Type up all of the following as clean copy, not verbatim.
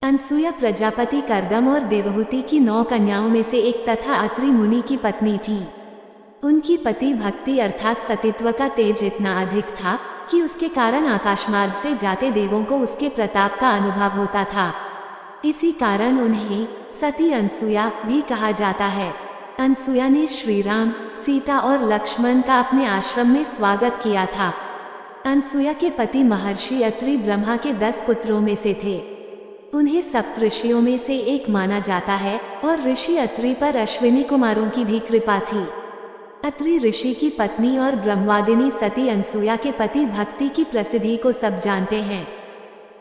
अनसुया प्रजापति कर्दम और देवहूति की 9 कन्याओं में से एक तथा अत्रि मुनि की पत्नी थी। उनकी पति भक्ति अर्थात सतीत्व का तेज इतना अधिक था कि उसके कारण आकाशमार्ग से जाते देवों को उसके प्रताप का अनुभव होता था। इसी कारण उन्हें सती अनसुया भी कहा जाता है। अनसुया ने श्री राम, सीता और लक्ष्मण का अपने आश्रम में स्वागत किया था। अनसुया के पति महर्षि अत्रि ब्रह्मा के 10 पुत्रों में से थे। उन्हें सप्तऋषियों में से एक माना जाता है और ऋषि अत्रि पर अश्विनी कुमारों की भी कृपा थी। अत्रि ऋषि की पत्नी और ब्रह्मवादिनी सती अनसुया के पति भक्ति की प्रसिद्धि को सब जानते हैं।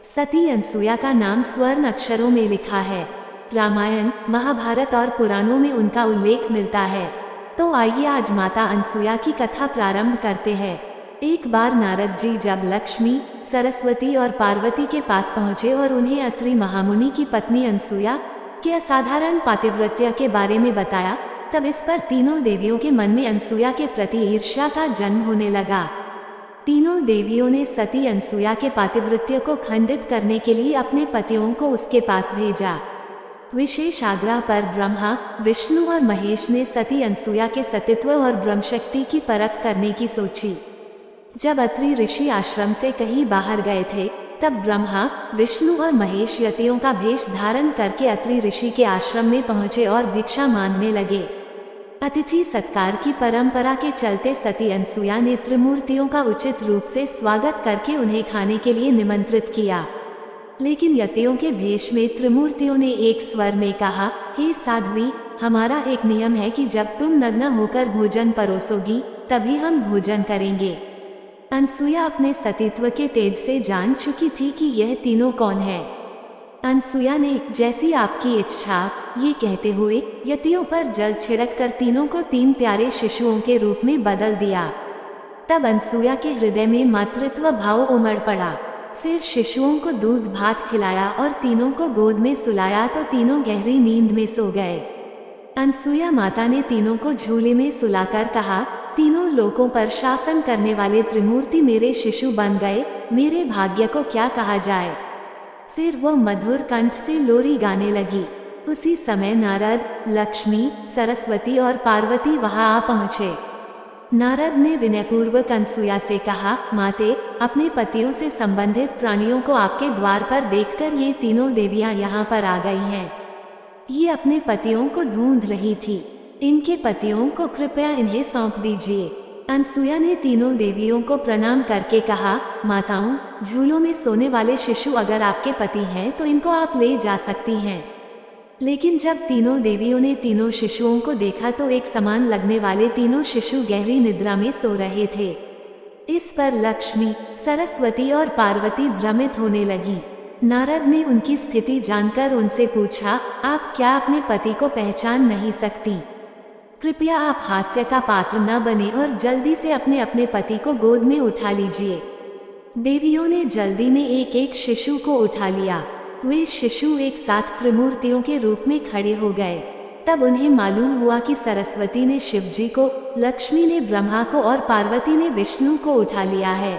सती अनसुया का नाम स्वर्ण अक्षरों में लिखा है। रामायण, महाभारत और पुराणों में उनका उल्लेख मिलता है। तो आइए आज माता अनसुया की कथा प्रारंभ करते हैं। एक बार नारद जी जब लक्ष्मी, सरस्वती और पार्वती के पास पहुँचे और उन्हें अत्रि महामुनि की पत्नी अनसुया के असाधारण पातिव्रत्य के बारे में बताया, तब इस पर तीनों देवियों के मन में अनसुया के प्रति ईर्ष्या का जन्म होने लगा। तीनों देवियों ने सती अनसुया के पातिव्रत्य को खंडित करने के लिए अपने पतियों को उसके पास भेजा। विशेष आग्रह पर ब्रह्मा, विष्णु और महेश ने सती अनसुया के सतीत्व और ब्रह्मशक्ति की परख करने की सोची। जब अत्रि ऋषि आश्रम से कहीं बाहर गए थे, तब ब्रह्मा, विष्णु और महेश यतियों का भेष धारण करके अत्रि ऋषि के आश्रम में पहुंचे और भिक्षा मांगने लगे। अतिथि सत्कार की परंपरा के चलते सती अनसुया ने त्रिमूर्तियों का उचित रूप से स्वागत करके उन्हें खाने के लिए निमंत्रित किया। लेकिन यतियों के भेष में त्रिमूर्तियों ने एक स्वर में कहा, हे साध्वी, हमारा एक नियम है कि जब तुम नग्न होकर भोजन परोसोगी तभी हम भोजन करेंगे। अनसुया अपने सतीत्व के तेज से जान चुकी थी कि यह तीनों कौन है। अनसुया ने जैसी आपकी इच्छा ये कहते हुए यतियों पर जल छिड़क कर तीनों को 3 प्यारे शिशुओं के रूप में बदल दिया। तब अनसुया के हृदय में मातृत्व भाव उमड़ पड़ा। फिर शिशुओं को दूध भात खिलाया और तीनों को गोद में सुलाया तो तीनों गहरी नींद में सो गए। अनसुया माता ने तीनों को झूले में सुलाकर कहा, तीनों लोकों पर शासन करने वाले त्रिमूर्ति मेरे शिशु बन गए, मेरे भाग्य को क्या कहा जाए। फिर वो मधुर कंठ से लोरी गाने लगी। उसी समय नारद, लक्ष्मी, सरस्वती और पार्वती वहां आ पहुंचे। नारद ने विनयपूर्वक अनसुया से कहा, माते, अपने पतियों से संबंधित प्राणियों को आपके द्वार पर देखकर ये तीनों देवियां यहाँ पर आ गई हैं। ये अपने पतियों को ढूंढ रही थी। इनके पतियों को कृपया इन्हें सौंप दीजिए। अनसुया ने तीनों देवियों को प्रणाम करके कहा, माताओं, झूलों में सोने वाले शिशु अगर आपके पति हैं तो इनको आप ले जा सकती हैं। लेकिन जब तीनों देवियों ने तीनों शिशुओं को देखा तो एक समान लगने वाले तीनों शिशु गहरी निद्रा में सो रहे थे। इस पर लक्ष्मी, सरस्वती और पार्वती भ्रमित होने लगी। नारद ने उनकी स्थिति जानकर उनसे पूछा, आप क्या अपने पति को पहचान नहीं सकती? कृपया आप हास्य का पात्र न बने और जल्दी से अपने अपने पति को गोद में उठा लीजिए। देवियों ने जल्दी में एक एक शिशु को उठा लिया। वे शिशु एक साथ त्रिमूर्तियों के रूप में खड़े हो गए। तब उन्हें मालूम हुआ कि सरस्वती ने शिव जी को, लक्ष्मी ने ब्रह्मा को और पार्वती ने विष्णु को उठा लिया है।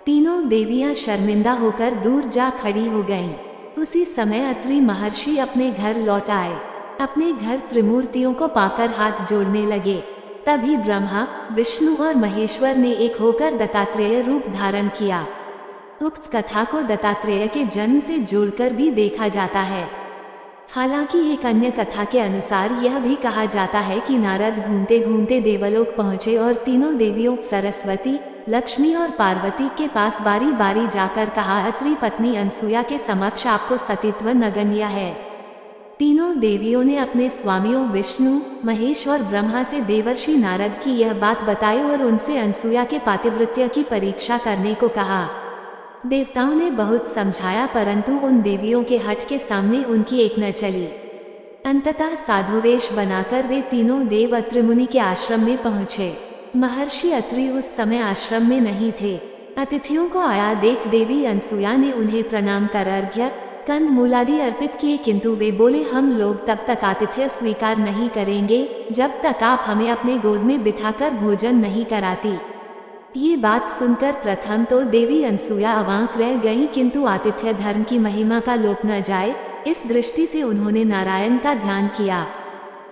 तीनों देवियां शर्मिंदा होकर दूर जा खड़ी हो गईं। उसी समय अत्रि महर्षि अपने घर लौट आए। अपने घर त्रिमूर्तियों को पाकर हाथ जोड़ने लगे। तभी ब्रह्मा, विष्णु और महेश्वर ने एक होकर दत्तात्रेय रूप धारण किया। उक्त कथा को दत्तात्रेय के जन्म से जोड़कर भी देखा जाता है। हालांकि एक अन्य कथा के अनुसार यह भी कहा जाता है कि नारद घूमते घूमते देवलोक पहुँचे और तीनों देवियों सरस्वती, लक्ष्मी और पार्वती के पास बारी बारी जाकर कहा, अत्रि पत्नी अनसुया के समक्ष आपको सतीत्व नगण्य है। तीनों देवियों ने अपने स्वामियों विष्णु, महेश और ब्रह्मा से देवर्षि नारद की यह बात बताई और उनसे अनसुया के पातिव्रत्य की परीक्षा करने को कहा। देवताओं ने बहुत समझाया परंतु उन देवियों के हठ के सामने उनकी एक न चली। अंततः साधुवेश बनाकर वे तीनों देव अत्रि मुनि के आश्रम में पहुँचे। महर्षि अत्रि उस समय आश्रम में नहीं थे। अतिथियों को आया देख देवी अनसुया ने उन्हें प्रणाम कर अर्घ्य, कंद मूलादि अर्पित किए, किंतु वे बोले, हम लोग तब तक आतिथ्य स्वीकार नहीं करेंगे जब तक आप हमें अपने गोद में बिठाकर भोजन नहीं कराती। ये बात सुनकर प्रथम तो देवी अनसुया अवाक रह गईं, किंतु आतिथ्य धर्म की महिमा का लोप न जाए, इस दृष्टि से उन्होंने नारायण का ध्यान किया,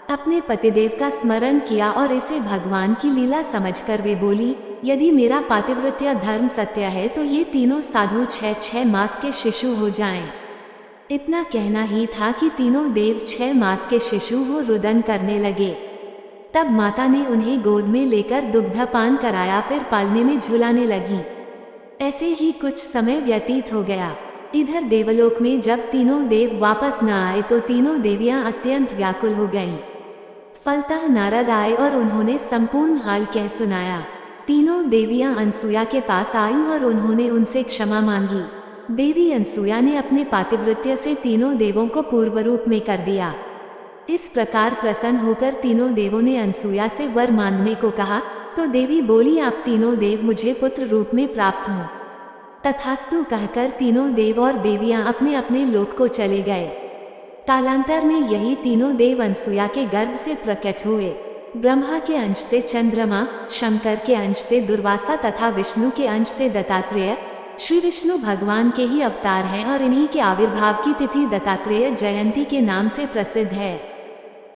अपने पतिदेव का स्मरण किया और इसे भगवान की लीला समझकर वे बोली, यदि मेरा पातिव्रत्य धर्म सत्य है तो ये तीनों साधु 6 मास के शिशु हो जाएं। इतना कहना ही था कि तीनों देव 6 मास के शिशु हो रुदन करने लगे। तब माता ने उन्हें गोद में लेकर दुग्धपान कराया, फिर पालने में झुलाने लगी। ऐसे ही कुछ समय व्यतीत हो गया। इधर देवलोक में जब तीनों देव वापस न आए तो तीनों देवियां अत्यंत व्याकुल हो गईं। फलतः नारद आए और उन्होंने संपूर्ण हाल कह सुनाया। तीनों देवियां अनसुया के पास आईं और उन्होंने उनसे क्षमा मांगी। देवी अनसुया ने अपने पातिव्रत्य से तीनों देवों को पूर्व रूप में कर दिया। इस प्रकार प्रसन्न होकर तीनों देवों ने अनसुया से वर मांगने को कहा, तो देवी बोली, आप तीनों देव मुझे पुत्र रूप में प्राप्त हों। तथास्तु कहकर तीनों देव और देवियां अपने अपने लोक को चले गए। कालांतर में यही तीनों देव अनसुया के गर्भ से प्रकट हुए। ब्रह्मा के अंश से चंद्रमा, शंकर के अंश से दुर्वासा तथा विष्णु के अंश से दत्तात्रेय। श्री विष्णु भगवान के ही अवतार हैं और इन्हीं के आविर्भाव की तिथि दत्तात्रेय जयंती के नाम से प्रसिद्ध है।